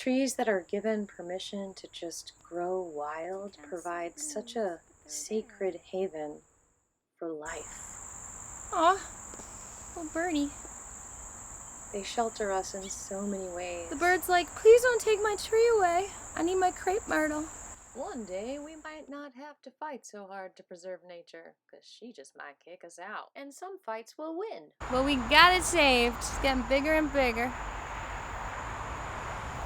Trees that are given permission to just grow wild provide such a sacred haven for life. Aw, little birdie. They shelter us in so many ways. The bird's like, please don't take my tree away. I need my crepe myrtle. One day, we might not have to fight so hard to preserve nature, because she just might kick us out. And some fights will win. Well, we got it saved. It's getting bigger and bigger.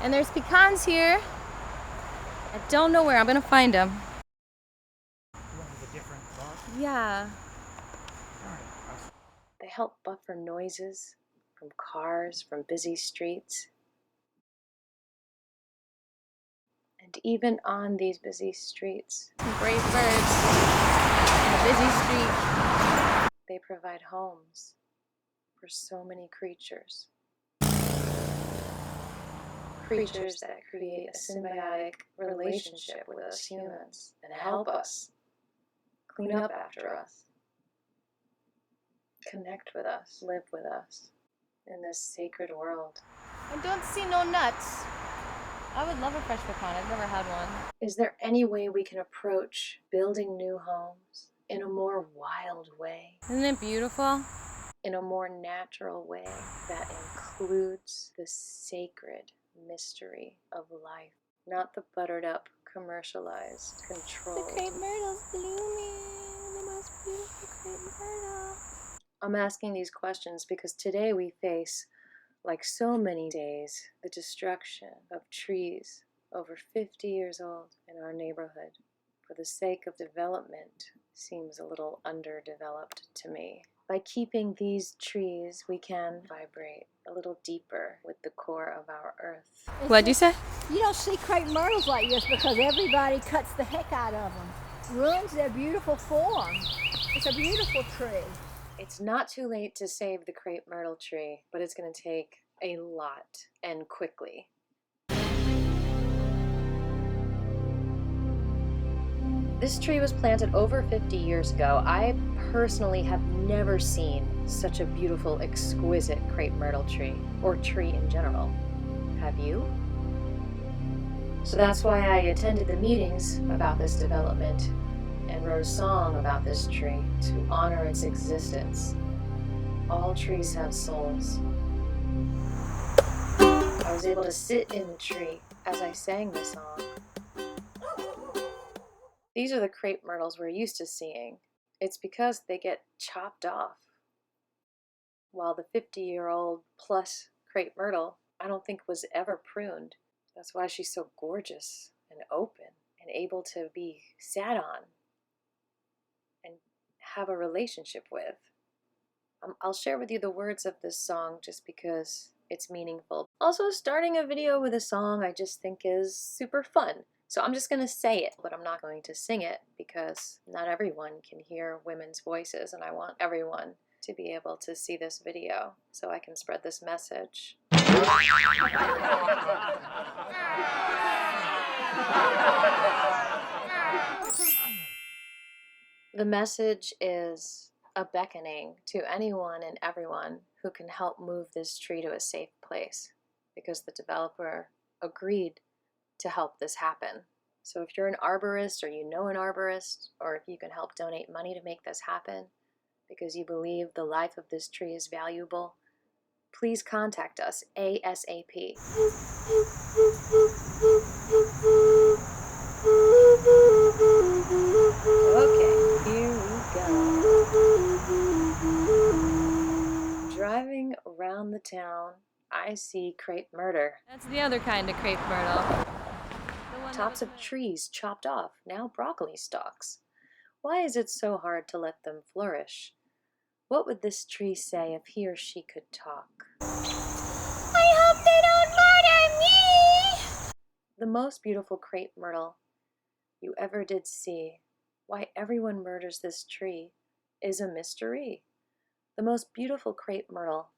And there's pecans here. I don't know where. I'm gonna find them. One of the different bark? Yeah. They help buffer noises from cars, from busy streets. And even on these busy streets, Some brave birds in a busy street. they provide homes for so many creatures. Creatures that create a symbiotic relationship with us humans and help us clean up after us, connect with us, live with us in this sacred world. I don't see no nuts. I would love a fresh pecan. I've never had one. Is there any way we can approach building new homes in a more wild way? Isn't it beautiful? In a more natural way that includes the sacred mystery of life, not the buttered up, commercialized, controlled. The crepe myrtle's blooming. The most beautiful crepe myrtle. I'm asking these questions because today we face, like so many days, the destruction of trees over 50 years old in our neighborhood for the sake of development seems a little underdeveloped to me. By keeping these trees, we can vibrate a little deeper with the core of our earth. What'd you say? You don't see crepe myrtles like this because everybody cuts the heck out of them. Ruins their beautiful form. It's a beautiful tree. It's not too late to save the crepe myrtle tree, but it's going to take a lot and quickly. This tree was planted over 50 years ago. I personally have never seen such a beautiful, exquisite crepe myrtle tree, or tree in general. Have you? So that's why I attended the meetings about this development and wrote a song about this tree to honor its existence. All trees have souls. I was able to sit in the tree as I sang the song. These are the crepe myrtles we're used to seeing. It's because they get chopped off. While the 50-year-old plus crepe myrtle, I don't think was ever pruned. That's why she's so gorgeous and open and able to be sat on and have a relationship with. I'll share with you the words of this song just because it's meaningful. Also, starting a video with a song I just think is super fun. So I'm just going to say it, but I'm not going to sing it because not everyone can hear women's voices, and I want everyone to be able to see this video so I can spread this message. The message is a beckoning to anyone and everyone who can help move this tree to a safe place, because the developer agreed to help this happen. So if you're an arborist, or you know an arborist, or if you can help donate money to make this happen because you believe the life of this tree is valuable, please contact us ASAP. Okay, here we go. Driving around the town, I see crepe myrtle. That's the other kind of crepe myrtle. Tops of trees chopped off, now broccoli stalks. Why is it so hard to let them flourish? What would this tree say if he or she could talk? I hope they don't murder me! The most beautiful crepe myrtle you ever did see. Why everyone murders this tree is a mystery. The most beautiful crepe myrtle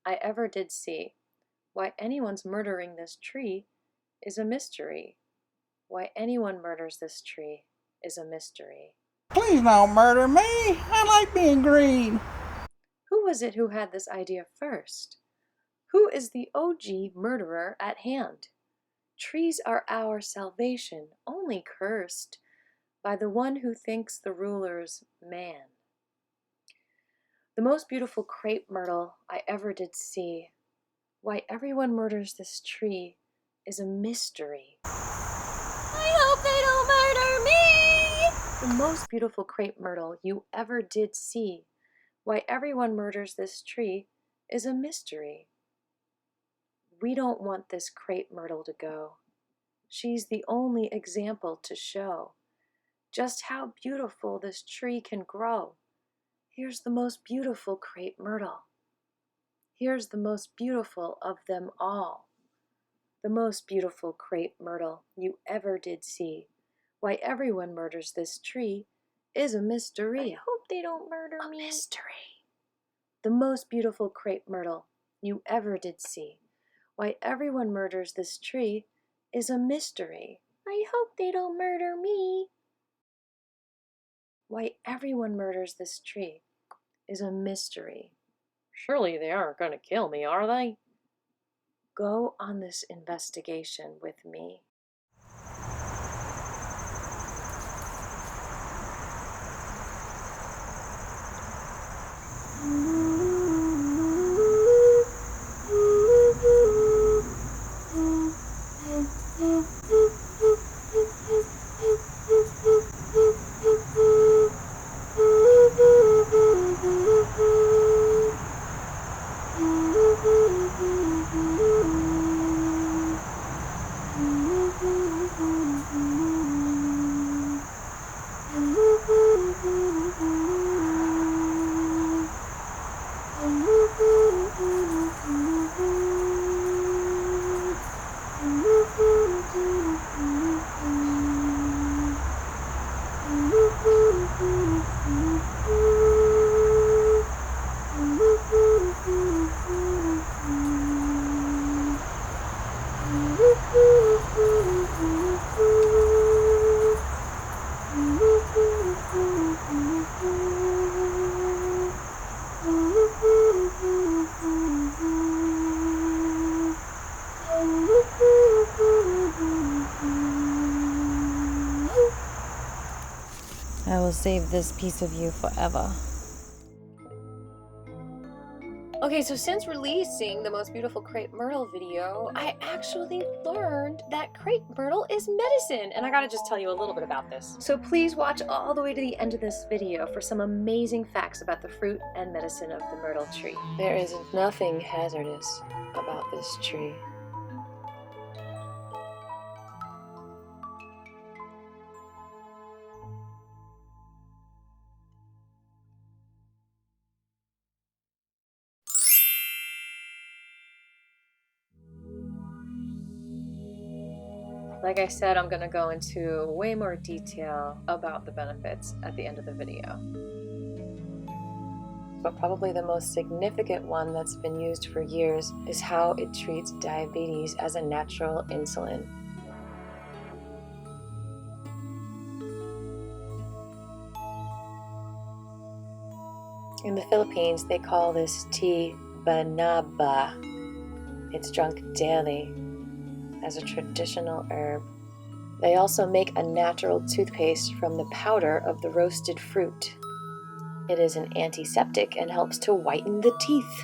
I ever did see. Why anyone's murdering this tree is a mystery. Why anyone murders this tree is a mystery. Please don't murder me. I like being green. Who was it who had this idea first? Who is the OG murderer at hand? trees are our salvation, only cursed by the one who thinks the ruler's man. The most beautiful crepe myrtle I ever did see. Why everyone murders this tree is a mystery. I hope they don't murder me! The most beautiful crepe myrtle you ever did see. Why everyone murders this tree is a mystery. We don't want this crepe myrtle to go. She's the only example to show just how beautiful this tree can grow. Here's the most beautiful crepe myrtle. Here's the most beautiful of them all. The most beautiful crepe myrtle you ever did see. Why everyone murders this tree is a mystery. I hope they don't murder me. A mystery. The most beautiful crepe myrtle you ever did see. Why everyone murders this tree is a mystery. I hope they don't murder me. Why everyone murders this tree is a mystery. Surely they aren't going to kill me, are they? Go on this investigation with me. I will save this piece of you forever. Okay, so since releasing the Most Beautiful Crepe Myrtle video, I actually learned that crepe myrtle is medicine, and I gotta just tell you a little bit about this. So please watch all the way to the end of this video for some amazing facts about the fruit and medicine of the myrtle tree. There is nothing hazardous about this tree. Like I said, I'm going to go into way more detail about the benefits at the end of the video. But probably the most significant one that's been used for years is how it treats diabetes as a natural insulin. In the Philippines, they call this tea banaba. It's drunk daily as a traditional herb. They also make a natural toothpaste from the powder of the roasted fruit. It is an antiseptic and helps to whiten the teeth.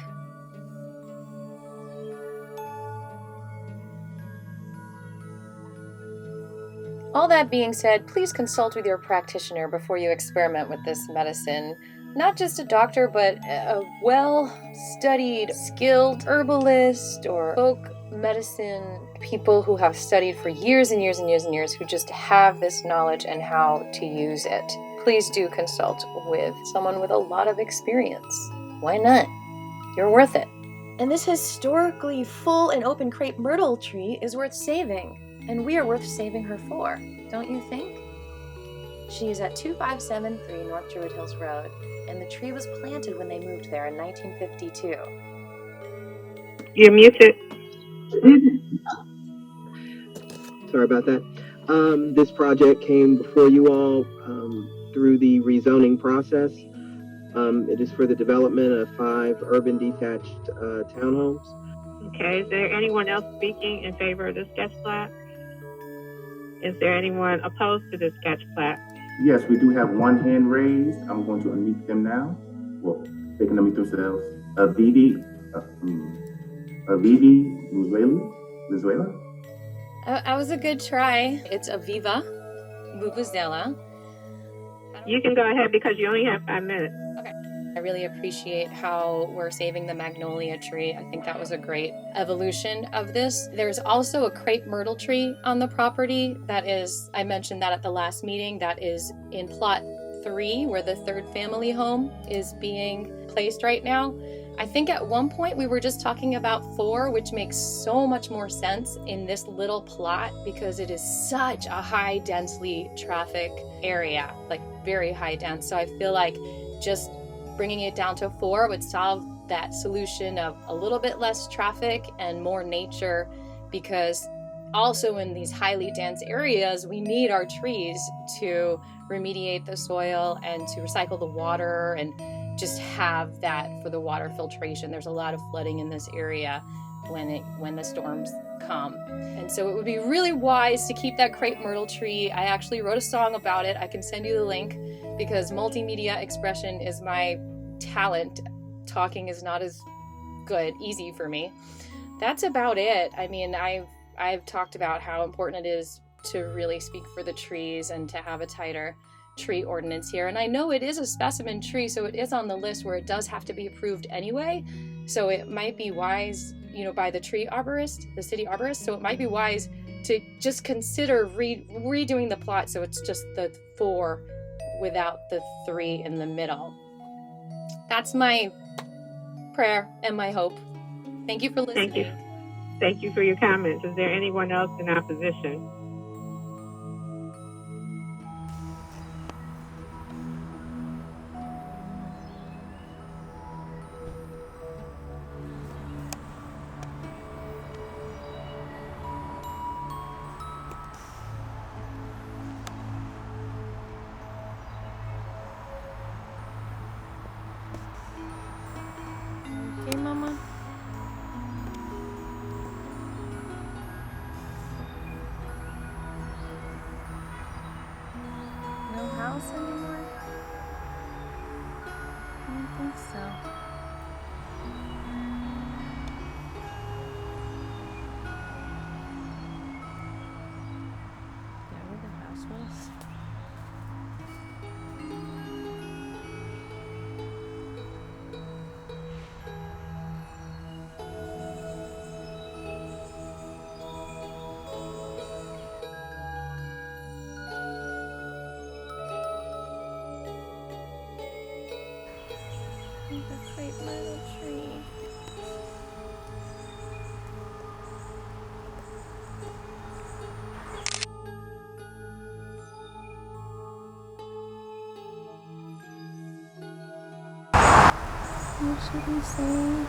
All that being said, please consult with your practitioner before you experiment with this medicine. Not just a doctor, but a well-studied, skilled herbalist or folk medicine people who have studied for years and years and years and years, who just have this knowledge and how to use it. Please do consult with someone with a lot of experience. Why not? You're worth it. And this historically full and open crepe myrtle tree is worth saving, and we are worth saving her for, don't you think? She is at 2573 North Druid Hills Road, and the tree was planted when they moved there in 1952. You're muted. Sorry about that. This project came before you all through the rezoning process. It is for the development of 5 urban detached townhomes. Okay, is there anyone else speaking in favor of this sketch plat? Is there anyone opposed to this sketch plat? Yes, we do have one hand raised. I'm going to unmute them now. Well, they can unmute themselves. Avivi Venezuela? That was a good try. It's Aviva Vuvuzela. You can go ahead because you only have 5 minutes. Okay. I really appreciate how we're saving the magnolia tree. I think that was a great evolution of this. There's also a crepe myrtle tree on the property that is, I mentioned that at the last meeting, that is in plot 3 where the third family home is being placed right now. I think at one point we were just talking about 4, which makes so much more sense in this little plot because it is such a high densely traffic area, like very high dense. So I feel like just bringing it down to 4 would solve that solution of a little bit less traffic and more nature, because also in these highly dense areas, we need our trees to remediate the soil and to recycle the water and just have that for the water filtration. There's a lot of flooding in this area when the storms come. And so it would be really wise to keep that crepe myrtle tree. I actually wrote a song about it. I can send you the link because multimedia expression is my talent. Talking is not as easy for me. That's about it. I mean, I've talked about how important it is to really speak for the trees and to have a tighter tree ordinance here. And I know it is a specimen tree, so it is on the list where it does have to be approved anyway. So it might be wise, by the tree arborist, the city arborist. So it might be wise to just consider redoing the plot so it's just the 4 without the 3 in the middle. That's my prayer and my hope. Thank you for listening. Thank you. Thank you for your comments. Is there anyone else in opposition? Okay, Mama. No house anymore? I don't think so. Yeah, where the house was. The crepe myrtle tree. What should we say?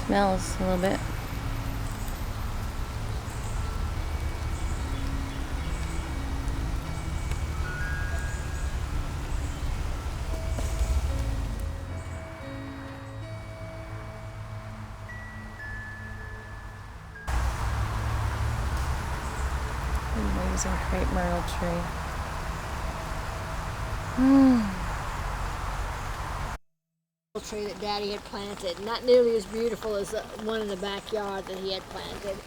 Smells a little bit. Amazing crepe myrtle tree. Tree that Daddy had planted, not nearly as beautiful as the one in the backyard that he had planted.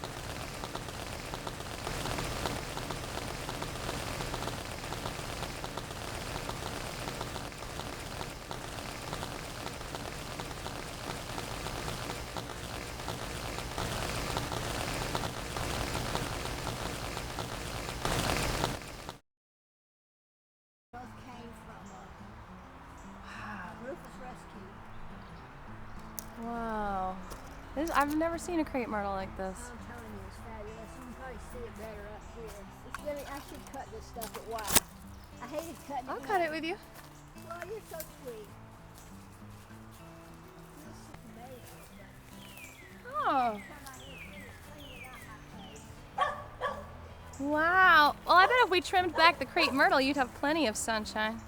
Both came from Rufus Rescue. Wow. I've never seen a crepe myrtle like this. I'm telling you, it's fabulous. You can probably see it better up here. It's I should cut this stuff, but why? I hated cutting it. I'll cut it with you. Well, you're so sweet. You're so amazing. Oh. Wow. Well, I bet if we trimmed back the crepe myrtle, you'd have plenty of sunshine.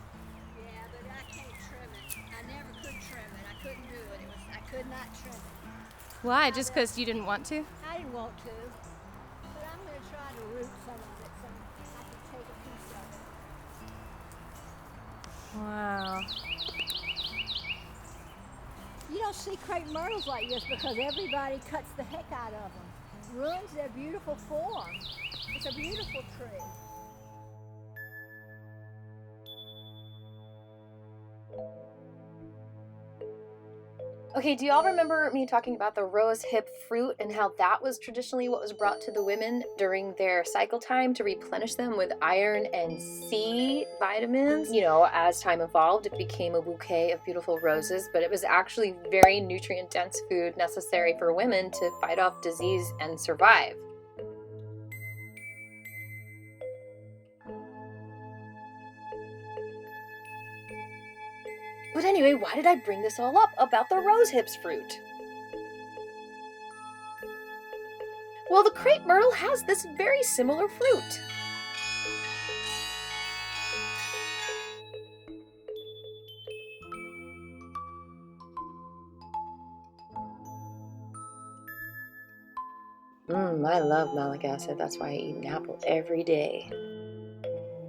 Yeah, but I can't trim it. I never could trim it. I couldn't do it. I could not trim it. Why? Just because you didn't want to? I didn't want to. But I'm going to try to root some of it so I can take a piece of it. Wow. You don't see crepe myrtles like this because everybody cuts the heck out of them. Ruins their beautiful form. It's a beautiful tree. Okay, do y'all remember me talking about the rose hip fruit and how that was traditionally what was brought to the women during their cycle time to replenish them with iron and C vitamins? You know, as time evolved, it became a bouquet of beautiful roses, but it was actually very nutrient-dense food necessary for women to fight off disease and survive. But anyway, why did I bring this all up about the rose hips fruit? Well, the crepe myrtle has this very similar fruit. I love malic acid. That's why I eat an apple every day.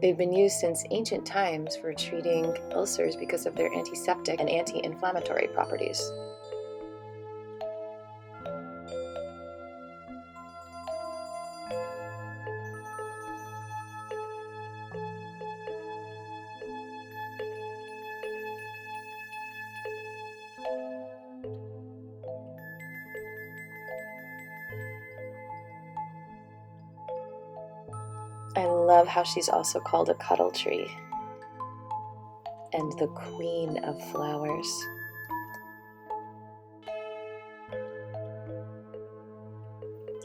They've been used since ancient times for treating ulcers because of their antiseptic and anti-inflammatory properties. I love how she's also called a cuddle tree and the queen of flowers.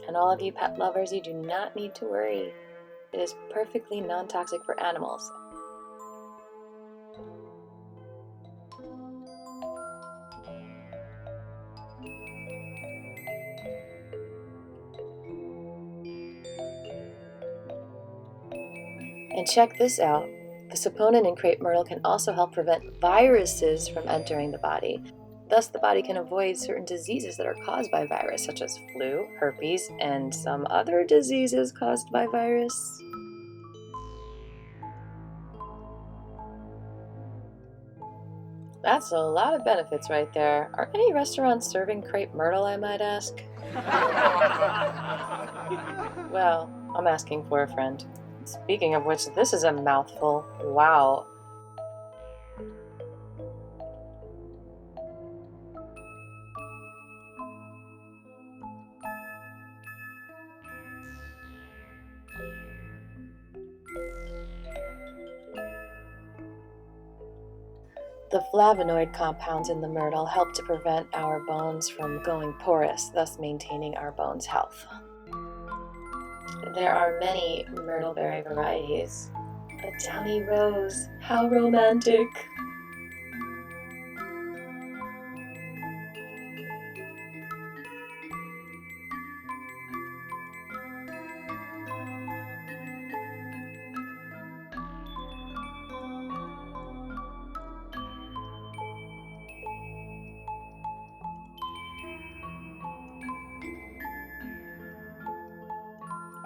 And all of you pet lovers, you do not need to worry. It is perfectly non-toxic for animals. And check this out. The saponin in crepe myrtle can also help prevent viruses from entering the body. Thus, the body can avoid certain diseases that are caused by virus, such as flu, herpes, and some other diseases caused by virus. That's a lot of benefits right there. Are any restaurants serving crepe myrtle, I might ask? Well, I'm asking for a friend. Speaking of which, this is a mouthful. Wow. The flavonoid compounds in the myrtle help to prevent our bones from going porous, thus maintaining our bones' health. There are many myrtleberry varieties. A downy rose, how romantic!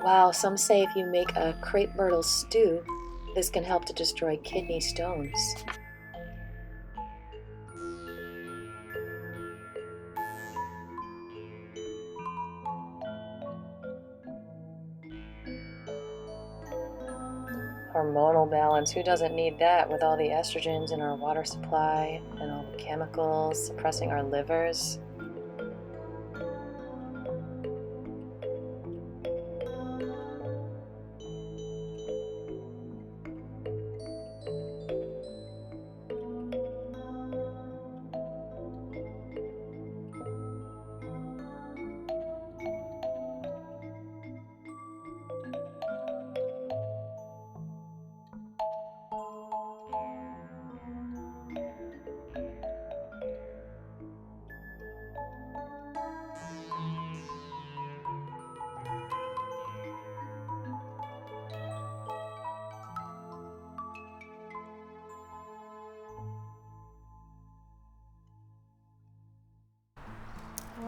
Wow, some say if you make a crepe myrtle stew, this can help to destroy kidney stones. Hormonal balance, who doesn't need that with all the estrogens in our water supply and all the chemicals suppressing our livers?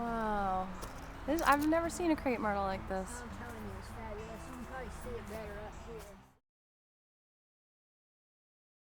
Wow. I've never seen a crepe myrtle like this.